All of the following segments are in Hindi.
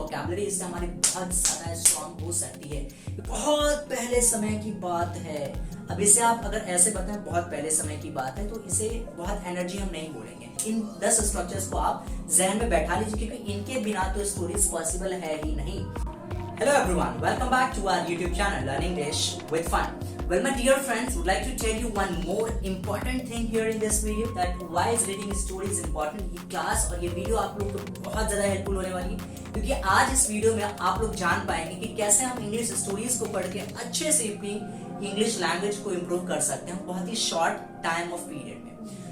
वोकैबुलरी इससे हमारी बहुत ज्यादा स्ट्रांग हो सकती है। बहुत पहले समय की बात है। अब इसे आप अगर ऐसे बताएं बहुत पहले समय की बात है तो इसे बहुत एनर्जी हम नहीं बोलेंगे। इन 10 स्ट्रक्चर्स को आप जहन में बैठा लीजिए क्योंकि इनके बिना तो स्टोरीज पॉसिबल है ही नहीं। Hello everyone, welcome back to our YouTube channel Learn English with Fun. Well my dear friends, would like to tell you one more important thing here in this video that why is reading stories important। ये क्लास और ये वीडियो आप लोग को बहुत ज्यादा हेल्पफुल होने वाली है क्योंकि आज इस वीडियो में आप लोग जान पाएंगे कि कैसे हम इंग्लिश स्टोरीज को पढ़ के अच्छे से अपनी इंग्लिश लैंग्वेज को इम्प्रूव कर सकते हैं बहुत ही शॉर्ट टाइम ऑफ पीरियड में।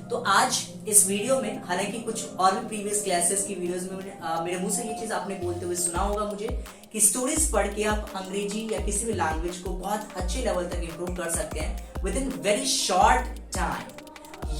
तो आज इस वीडियो में, हालांकि कुछ और भी प्रीवियस क्लासेस की वीडियोस में मेरे मुंह से ये चीज आपने बोलते हुए सुना होगा मुझे कि स्टोरीज पढ़ के आप अंग्रेजी या किसी भी लैंग्वेज को बहुत अच्छे लेवल तक इंप्रूव कर सकते हैं within very short time.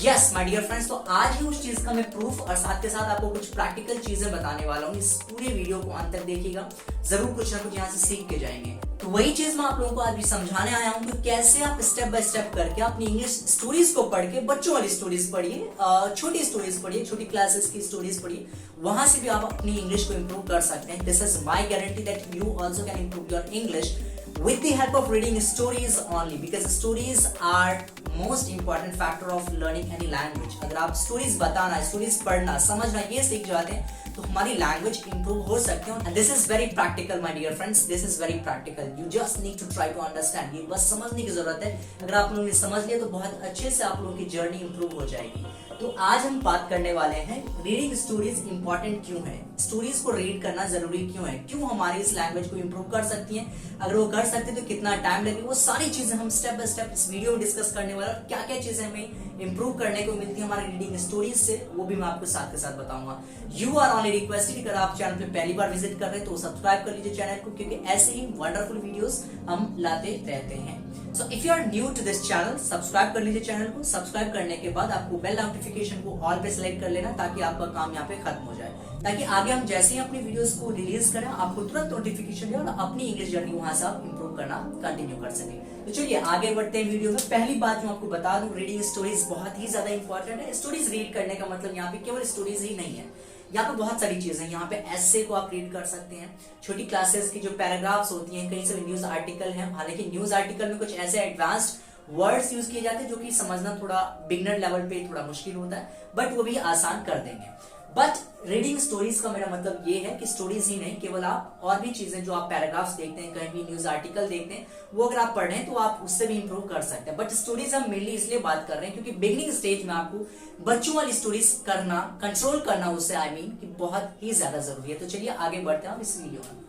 Yes my dear friends, तो आज ही उस चीज का मैं प्रूफ और साथ के साथ आपको कुछ प्रैक्टिकल चीजें बताने वाला हूँ। इस पूरे वीडियो को अंत तक देखिएगा, जरूर कुछ ना कुछ यहाँ से सीख के जाएंगे। तो वही चीज मैं आप लोगों को आज भी समझाने आया हूँ कि कैसे आप स्टेप बाय स्टेप करके अपनी इंग्लिश स्टोरीज को पढ़ के, बच्चों वाली स्टोरीज पढ़िए, छोटी स्टोरीज पढ़िए, छोटी क्लासेस की स्टोरीज पढ़िए, वहां से भी आप अपनी इंग्लिश को इंप्रूव कर सकते हैं। This is my guarantee that you also can improve your English with the help of reading stories only because stories are most important factor of learning any language। अगर आप स्टोरीज बताना, स्टोरीज पढ़ना, समझना ये सीख जाते हैं तो हमारी लैंग्वेज इंप्रूव हो सकती है। This is very practical my dear friends, this is very practical. You just need to try to understand. ये बस समझने की जरूरत है। अगर आप लोगों ने समझ लिया तो बहुत अच्छे से आप लोगों की जर्नी इंप्रूव हो जाएगी। तो आज हम बात करने वाले हैं रीडिंग स्टोरीज इंपॉर्टेंट क्यों है, स्टोरीज को रीड करना जरूरी क्यों है, क्यों हमारी इस लैंग्वेज को इंप्रूव कर सकती हैं, अगर वो कर सकते तो कितना टाइम लगेगा, वो सारी चीजें हम स्टेप बाय स्टेप इस वीडियो में डिस्कस करने वाले हैं। क्या क्या चीजें हमें इंप्रूव करने को मिलती है हमारी रीडिंग स्टोरीज से, वो भी मैं आपको साथ के साथ बताऊंगा। यू आर ऑनली रिक्वेस्टेड, अगर आप चैनल पे पहली बार विजिट कर रहे हैं तो सब्सक्राइब कर लीजिए चैनल को क्योंकि ऐसे ही वंडरफुल वीडियोस हम लाते रहते हैं। So if you are new to this channel, subscribe कर लीजिए चैनल को। सब्सक्राइब करने के बाद आपको बेल नोटिफिकेशन को ऑल पे सिलेक्ट कर लेना ताकि आपका काम यहाँ पे खत्म हो जाए, ताकि आगे हम जैसे ही अपनी वीडियोस को रिलीज करें आपको तुरंत नोटिफिकेशन दे और अपनी इंग्लिश जर्नी वहां से आप इंप्रूव करना कंटिन्यू कर सके। तो चलिए आगे बढ़ते हैं वीडियो में। पहली बात जो आपको बता दूं, रीडिंग स्टोरीज बहुत ही ज्यादा इंपॉर्टेंट है। स्टोरीज रीड करने का मतलब यहाँ पे केवल स्टोरीज ही नहीं है, यहाँ पे बहुत सारी चीजें हैं। यहाँ पे एसे को आप रीड कर सकते हैं, छोटी क्लासेस की जो पैराग्राफ्स होती हैं, कहीं से न्यूज आर्टिकल है। हालांकि न्यूज आर्टिकल में कुछ ऐसे एडवांस्ड वर्ड्स यूज किए जाते हैं जो कि समझना थोड़ा बिगनर लेवल पे थोड़ा मुश्किल होता है, बट वो भी आसान कर देंगे। बट रीडिंग स्टोरीज का मेरा मतलब ये है कि स्टोरीज ही नहीं, केवल आप और भी चीजें जो आप पैराग्राफ्स देखते हैं, कहीं भी न्यूज आर्टिकल देखते हैं, वो अगर आप पढ़ रहे हैं तो आप उससे भी इंप्रूव कर सकते हैं। बट स्टोरीज हम मेनली इसलिए बात कर रहे हैं क्योंकि बिगिनिंग स्टेज में आपको बच्चों वाली स्टोरीज करना, कंट्रोल करना उससे कि बहुत ही ज्यादा जरूरी है। तो चलिए आगे बढ़ते हैं इस वीडियो में।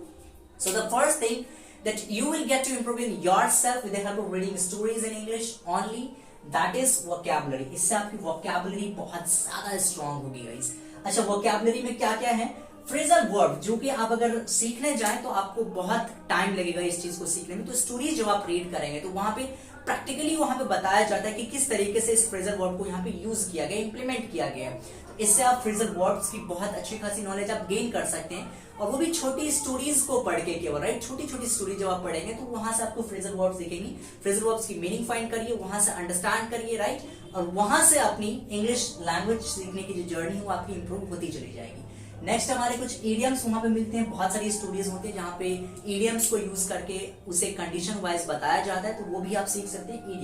So the first thing that you will get to improve in yourself with the help of reading stories in English only, that is vocabulary। इससे आपकी vocabulary बहुत ज्यादा स्ट्रांग होगी गाइस। अच्छा, vocabulary में क्या क्या है? फ्रेजल वर्ब जो कि आप अगर सीखने जाएं तो आपको बहुत टाइम लगेगा इस चीज को सीखने में। तो स्टोरीज जब आप रीड करेंगे तो वहां पे प्रैक्टिकली वहां पे बताया जाता है कि किस तरीके से इस फ्रेजल वर्ब को यहाँ पे यूज किया गया, इंप्लीमेंट किया गया है। इससे आप फ्रेजल वर्ब्स की बहुत अच्छी खासी नॉलेज आप गेन कर सकते हैं, और वो भी छोटी स्टोरीज को पढ़ के केवल, राइट। छोटी छोटी स्टोरी जब आप पढ़ेंगे तो वहां से आपको फ्रेजल वर्ब्स दिखेंगी। फ्रेजल वर्ब्स की मीनिंग फाइंड करिए, वहां से अंडरस्टैंड करिए, राइट, और वहां से अपनी इंग्लिश लैंग्वेज सीखने की जो जर्नी है वो आपकी इंप्रूव होती चली जाएगी। नेक्स्ट हमारे कुछ इडियम्स वहां पे मिलते हैं। बहुत सारी स्टोरीज होती है जहाँ पे इडियम्स को यूज करके उसे कंडीशन वाइज बताया जाता है, तो वो भी आप सीख सकते हैं।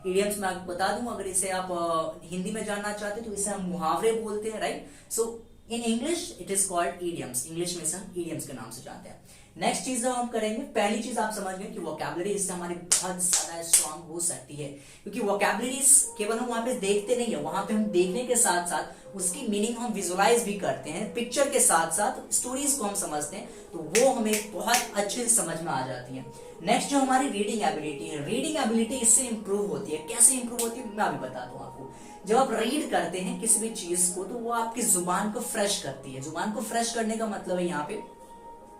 इडियम्स मैं आपको बता दूं, अगर इसे आप हिंदी में जानना चाहते हैं तो इसे हम मुहावरे बोलते हैं, right. So in English it is called idioms. English में इसे हम इडियम्स के नाम से जानते हैं। नेक्स्ट चीज जो हम करेंगे, पहली चीज आप समझ गए कि वोकैबुलरी इससे हमारी बहुत ज्यादा स्ट्रांग हो सकती है, क्योंकि वोकैबुलरीज केवल हम वहां पे देखते नहीं है, वहां पे हम देखने के साथ साथ उसकी मीनिंग हम विजुअलाइज भी करते हैं, पिक्चर के साथ साथ स्टोरीज को हम समझते हैं, तो वो हमें बहुत अच्छे से समझ में आ जाती है। नेक्स्ट जो हमारी रीडिंग एबिलिटी है, रीडिंग एबिलिटी इससे इंप्रूव होती है। कैसे इंप्रूव होती है मैं अभी बताता हूँ आपको। जब आप रीड करते हैं किसी भी चीज को तो वो आपकी जुबान को फ्रेश करती है। जुबान को फ्रेश करने का मतलब है यहाँ पे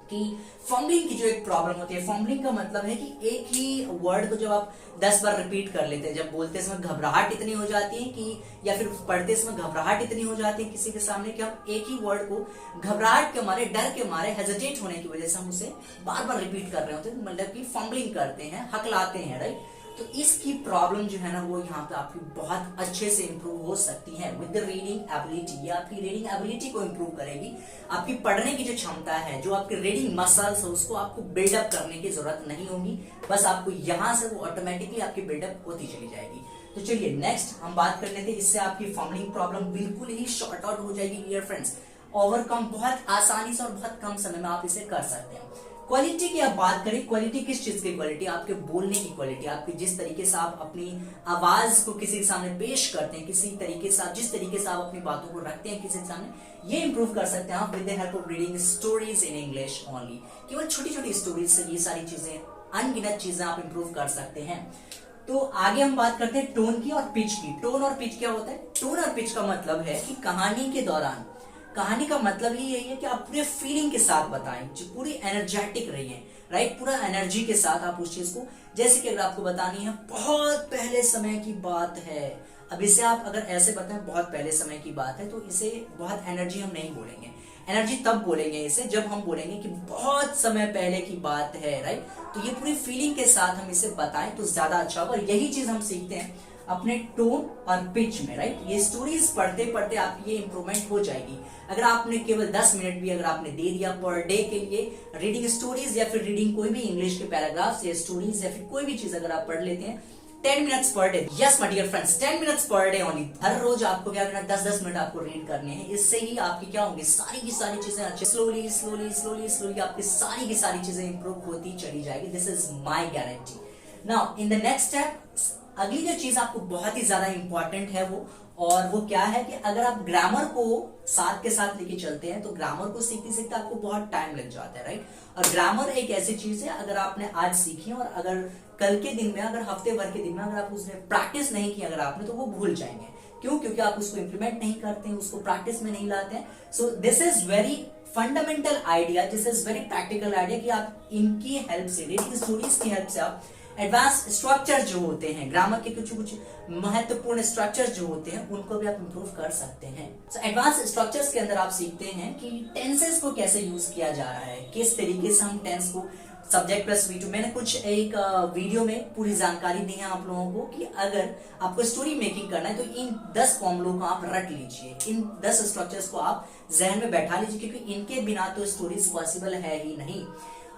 कि फम्बलिंग की जो एक प्रॉब्लम होती है। फम्बलिंग का मतलब है कि एक ही वर्ड को जब आप 10 बार रिपीट कर लेते हैं, जब बोलते समय घबराहट इतनी हो जाती है कि, या फिर पढ़ते समय घबराहट इतनी हो जाती है किसी के सामने कि हम एक ही वर्ड को घबराहट के मारे, डर के मारे, हेजिटेट होने की वजह से हम उसे बार बार रिपीट कर रहे होते हैं, मतलब कि फम्बलिंग करते हैं, हकलाते हैं, राइट। तो इसकी प्रॉब्लम जो है ना वो यहाँ पे आपकी बहुत अच्छे से इंप्रूव हो सकती है विद द रीडिंग एबिलिटी। ये आपकी रीडिंग एबिलिटी को इंप्रूव करेगी। आपकी पढ़ने की जो क्षमता है, जो आपके रीडिंग मसल्स है, उसको आपको बिल्डअप करने की जरूरत नहीं होगी। बस आपको यहाँ से वो ऑटोमेटिकली आपकी बिल्डअप होती चली जाएगी। तो चलिए नेक्स्ट हम बात कर लेते हैं। इससे आपकी फंबलिंग प्रॉब्लम बिल्कुल ही शॉर्ट आउट हो जाएगी डियर फ्रेंड्स। ओवरकम बहुत आसानी से और बहुत कम समय में आप इसे कर सकते हैं। क्वालिटी की आप बात करें, क्वालिटी किस चीज की क्वालिटी? आपके बोलने की क्वालिटी, आपके जिस तरीके से आप अपनी आवाज को किसी के सामने पेश करते हैं, किसी तरीके से आप जिस तरीके से आप अपनी बातों को रखते हैं किसी के सामने, ये इंप्रूव कर सकते हैं आप with the help of reading stories in English only. केवल छोटी छोटी स्टोरीज से ये सारी चीजें, अनगिनत चीजें आप इंप्रूव कर सकते हैं। तो आगे हम बात करते हैं टोन की और पिच की। टोन और पिच क्या होता है? टोन और पिच का मतलब है कि कहानी के दौरान, कहानी का मतलब ही यही है कि आप पूरे फीलिंग के साथ बताएं, जो पूरी एनर्जेटिक रहिए, राइट, पूरा एनर्जी के साथ आप उस चीज को, जैसे कि अगर आपको बतानी है बहुत पहले समय की बात है, अब इसे आप अगर ऐसे बताएं बहुत पहले समय की बात है, तो इसे बहुत एनर्जी हम नहीं बोलेंगे। एनर्जी तब बोलेंगे इसे जब हम बोलेंगे कि बहुत समय पहले की बात है, राइट। तो ये पूरी फीलिंग के साथ हम इसे बताएं तो ज्यादा अच्छा होगा। यही चीज हम सीखते हैं अपने टोन और पिच में, राइट। ये स्टोरीज पढ़ते पढ़ते आप ये इंप्रूवमेंट हो जाएगी। अगर आपने केवल 10 मिनट भी अगर आपने दे दिया पर डे के लिए रीडिंग स्टोरीज या फिर रीडिंग कोई भी इंग्लिश के पैराग्राफ्स या स्टोरीज या फिर कोई भी चीज अगर आप पढ़ लेते हैं 10 minutes per day, yes my dear friends, 10 minutes per day only. हर रोज आपको क्या करना है, 10-10 मिनट आपको रीड करने हैं। इससे ही आपकी क्या होंगी, सारी की सारी चीजें अच्छे, स्लोली स्लोली स्लोली स्लोली आपकी सारी की सारी चीजें इंप्रूव होती चली जाएगी। This is my guarantee. Now in the next step, अगली जो चीज आपको बहुत ही ज्यादा इंपॉर्टेंट है वो क्या है कि अगर आप ग्रामर को साथ के साथ लेके चलते हैं तो ग्रामर को सीखते सीखते आपको बहुत टाइम लग जाता है, राइट। और ग्रामर एक ऐसी चीज है, अगर आपने आज सीखी और अगर कल के दिन में, अगर हफ्ते भर के दिन में अगर आप उसमें प्रैक्टिस नहीं की अगर आपने, तो वो भूल जाएंगे। क्यों? क्योंकि आप उसको इंप्लीमेंट नहीं करते हैं, उसको प्रैक्टिस में नहीं लाते हैं। So this is very fundamental idea, this is very practical idea कि आप इनकी हेल्प से, रीडिंग स्टोरीज की हेल्प से आप एडवांस स्ट्रक्चर जो होते हैं ग्रामर के, कुछ महत्वपूर्ण स्ट्रक्चर जो होते हैं उनको भी आप इंप्रूव कर सकते हैं। सो एडवांस स्ट्रक्चर्स के अंदर आप सीखते हैं कि टेंसेस को कैसे यूज किया जा रहा है, किस तरीके से हम टेंस को, सब्जेक्ट प्लस V2, मैंने कुछ एक वीडियो में पूरी जानकारी दी है आप लोगों को कि अगर आपको स्टोरी मेकिंग करना है तो इन 10 फॉर्मूलों को आप रट लीजिए, इन 10 स्ट्रक्चर्स को आप जहन में बैठा लीजिए, क्योंकि इनके बिना तो स्टोरीज पॉसिबल है ही नहीं।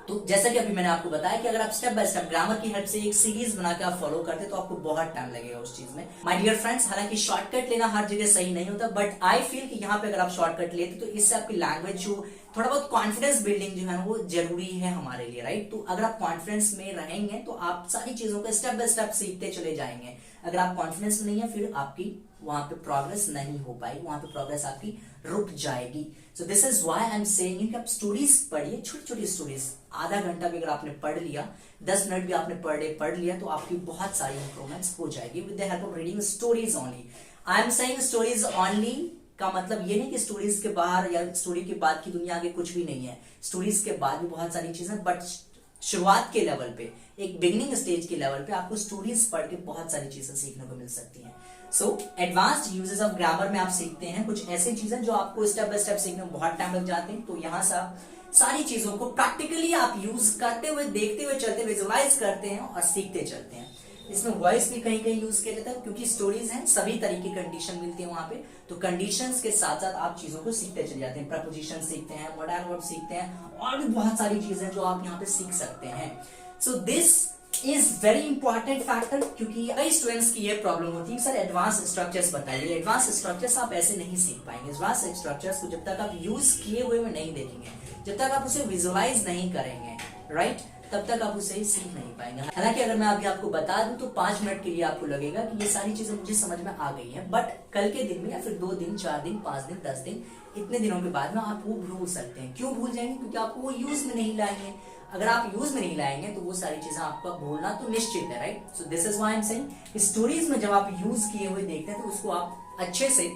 तो जैसा कि अभी मैंने आपको बताया कि अगर आप स्टेप बाय स्टेप ग्रामर की हेल्प से एक सीरीज बना के आप फॉलो करते तो आपको बहुत टाइम लगेगा उस चीज में। माय डियर फ्रेंड्स, हालांकि शॉर्टकट लेना हर जगह सही नहीं होता, बट आई फील कि यहाँ पे अगर आप शॉर्टकट लेते तो इससे आपकी लैंग्वेज जो थोड़ा बहुत कॉन्फिडेंस बिल्डिंग जो है वो जरूरी है हमारे लिए, राइट। तो अगर आप कॉन्फिडेंस में रहेंगे तो आप सारी चीजों को स्टेप बाय स्टेप सीखते चले जाएंगे। अगर आप कॉन्फिडेंस में नहीं है फिर आपकी वहां पे प्रोग्रेस नहीं हो पाएगी, वहां पे प्रोग्रेस आपकी रुक जाएगी। So this is why I am saying कि आप स्टोरीज पढ़िए, छोटी छोटी स्टोरीज। आधा घंटा भी अगर आपने पढ़ लिया, 10 मिनट भी आपने पर डे पढ़ लिया, तो आपकी बहुत सारी इंप्रूवमेंट्स हो जाएगी with the help of reading stories only. I am saying stories only का मतलब ये नहीं कि स्टोरीज के बाहर या स्टोरी के बाद की दुनिया आगे कुछ भी नहीं है। स्टोरीज के बाद भी बहुत सारी चीजें, बट शुरुआत के लेवल पे, एक बिगिनिंग स्टेज के लेवल पे आपको स्टोरीज पढ़ के बहुत सारी चीजें सीखने को मिल सकती हैं। सो एडवांस्ड यूजेस ऑफ ग्रामर में आप सीखते हैं कुछ ऐसी चीजें जो आपको स्टेप बाय स्टेप सीखने में बहुत टाइम लग जाते हैं। तो यहाँ से आप सारी चीजों को प्रैक्टिकली आप यूज करते हुए, देखते हुए चलते, विजुअलाइज करते हैं और सीखते चलते हैं। इसमें वॉइस भी कहीं कहीं यूज किया जाता है, क्योंकि स्टोरीज हैं, सभी तरीके की कंडीशन मिलती है वहां पे। तो कंडीशंस के साथ साथ आप चीजों को सीखते चले जाते हैं। प्रपोजिशन सीखते हैं, मॉडर्न वर्ब सीखते हैं, और भी बहुत सारी चीजें जो आप यहाँ पे सीख सकते हैं। So this is very important factor, क्योंकि कई स्टूडेंट्स की ये प्रॉब्लम होती है, सर एडवांस स्ट्रक्चर्स बताइए। एडवांस स्ट्रक्चर्स आप ऐसे नहीं सीख पाएंगे। एडवांस स्ट्रक्चर्स को जब तक आप यूज किए हुए में नहीं देखेंगे, जब तक आप उसे विजुअलाइज नहीं करेंगे, राइट, तब तक आप उसे सीख नहीं पाएंगे। हालांकि अगर मैं अभी आपको बता दूं तो 5 मिनट के लिए आपको लगेगा कि ये सारी चीजें मुझे समझ में आ गई हैं, बट कल के दिन में या फिर 2 दिन, 4 दिन, 5 दिन, 10 दिन, इतने दिनों के बाद में आप वो भूल सकते हैं। क्यों भूल जाएंगे? क्योंकि आपको वो यूज में नहीं लाएंगे। अगर आप यूज में नहीं लाएंगे तो वो सारी चीजें आपका भूलना तो निश्चित है, right. So this is why I am saying stories में जब आप यूज किए हुए देखते हैं तो उसको आप अच्छे से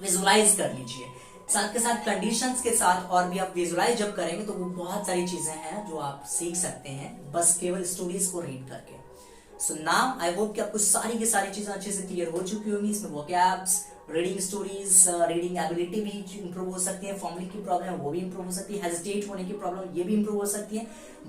विजुअलाइज कर लीजिए। साथ के साथ कंडीशंस के साथ और भी आप विजुअलाइज जब करेंगे तो वो बहुत सारी चीजें हैं जो आप सीख सकते हैं बस केवल स्टोरीज को रीड करके। सो नाउ आई होप कि आपको सारी की सारी चीजें अच्छे से क्लियर हो चुकी होंगी। इसमें vocabs, reading stories, reading ability भी इंप्रूव हो सकती है, फॉर्मुलिंग की प्रॉब्लम है वो भी इंप्रूव हो सकती है, हेजिटेट होने की प्रॉब्लम ये भी इंप्रूव हो सकती है।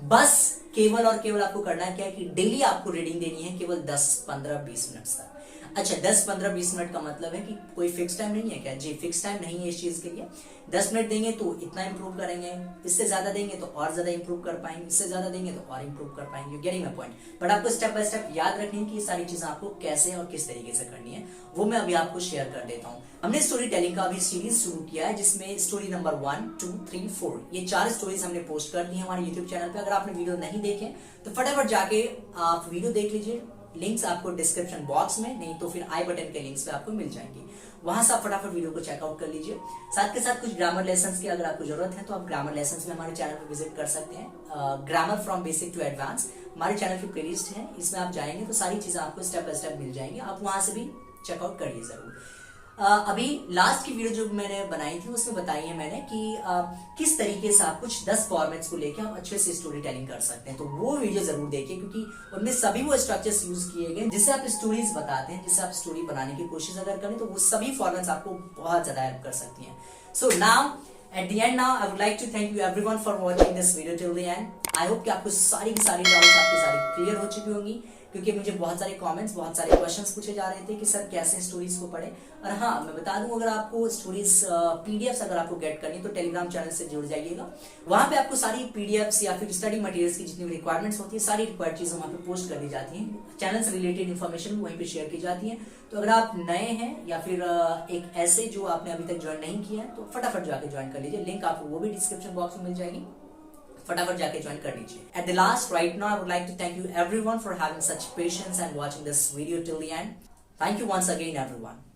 बस केवल और केवल आपको करना क्या है कि डेली आपको रीडिंग देनी है केवल 10, 15, 20 मिनट तक। अच्छा, 10, 15, 20 मिनट का मतलब है कि कोई फिक्स टाइम नहीं है क्या? जी, फिक्स टाइम नहीं है इस चीज के लिए। 10 मिनट देंगे तो इतना इंप्रूव करेंगे, इससे ज्यादा देंगे तो और ज्यादा इंप्रूव कर पाएंगे, इससे ज्यादा देंगे तो और इंप्रूव कर पाएंगे। Getting my point? बट आपको स्टेप बाय स्टेप याद रखनी है कि ये सारी चीजें आपको कैसे और किस तरीके से करनी है, वो मैं अभी आपको शेयर कर देता हूँ। हमने स्टोरी टेलिंग का अभी सीरीज शुरू किया है जिसमें स्टोरी नंबर 1, 2, 3, 4 ये 4 स्टोरीज हमने पोस्ट कर दी है हमारे यूट्यूब चैनल पे। अगर आपने वीडियो नहीं देखे तो फटाफट जाके आप वीडियो देख लीजिए, लिंक्स आपको डिस्क्रिप्शन बॉक्स में, नहीं तो फिर आई बटन के लिंक्स पे आपको मिल जाएंगे, वहां से आप फटाफट वीडियो को चेकआउट कर लीजिए। साथ के साथ कुछ ग्रामर लेसन्स की अगर आपको जरूरत है तो आप ग्रामर लेसन्स में हमारे चैनल पर विजिट कर सकते हैं। Grammar from basic to advance हमारे चैनल की प्लेलिस्ट है, इसमें आप जाएंगे तो सारी चीजें आपको स्टेप बाय स्टेप मिल जाएंगी, आप वहां से भी चेकआउट करिए जरूर। अभी लास्ट की वीडियो जो मैंने बनाई थी उसमें बताई है मैंने कि किस तरीके से आप कुछ 10 फॉर्मेट्स को लेकर आप अच्छे से स्टोरी टेलिंग कर सकते हैं, तो वो वीडियो जरूर देखिए क्योंकि उनमें सभी वो स्ट्रक्चर्स यूज किए गए जिससे आप स्टोरीज बताते हैं, जिससे आप स्टोरी बनाने की कोशिश अगर करें तो वो सभी फॉर्मेट्स आपको बहुत ज्यादा हेल्प कर सकती हैं। So now at the end now I would like to thank you everyone for watching this video till the end. I hope कि आपको सारी की सारी डाउट्स आपकी सारी क्लियर हो चुकी होंगी, क्योंकि मुझे बहुत सारे कमेंट्स, बहुत सारे क्वेश्चंस पूछे जा रहे थे कि सर कैसे स्टोरीज को पढ़े। और हाँ, मैं बता दूं अगर आपको स्टोरीज पीडीएफ्स अगर आपको गेट करनी तो टेलीग्राम चैनल से जुड़ जाइएगा, वहां पे आपको सारी पीडीएफ्स या फिर स्टडी मटेरियल्स की जितनी भी रिक्वायरमेंट्स होती है सारी रिक्वायर्ड चीजें वहां पे पोस्ट कर दी जाती हैं, चैनल से रिलेटेड इन्फॉर्मेशन वहीं पे शेयर की जाती है। तो अगर आप नए हैं या फिर एक ऐसे जो आपने अभी तक ज्वाइन नहीं किया है तो फटाफट जाके ज्वाइन कर लीजिए, लिंक आपको वो भी डिस्क्रिप्शन बॉक्स में मिल जाएगी, फटाफट जाके ज्वाइन कर लीजिए। At the last, right now, I would like to thank you everyone for having such patience and watching this video till the end. Thank you once again, everyone.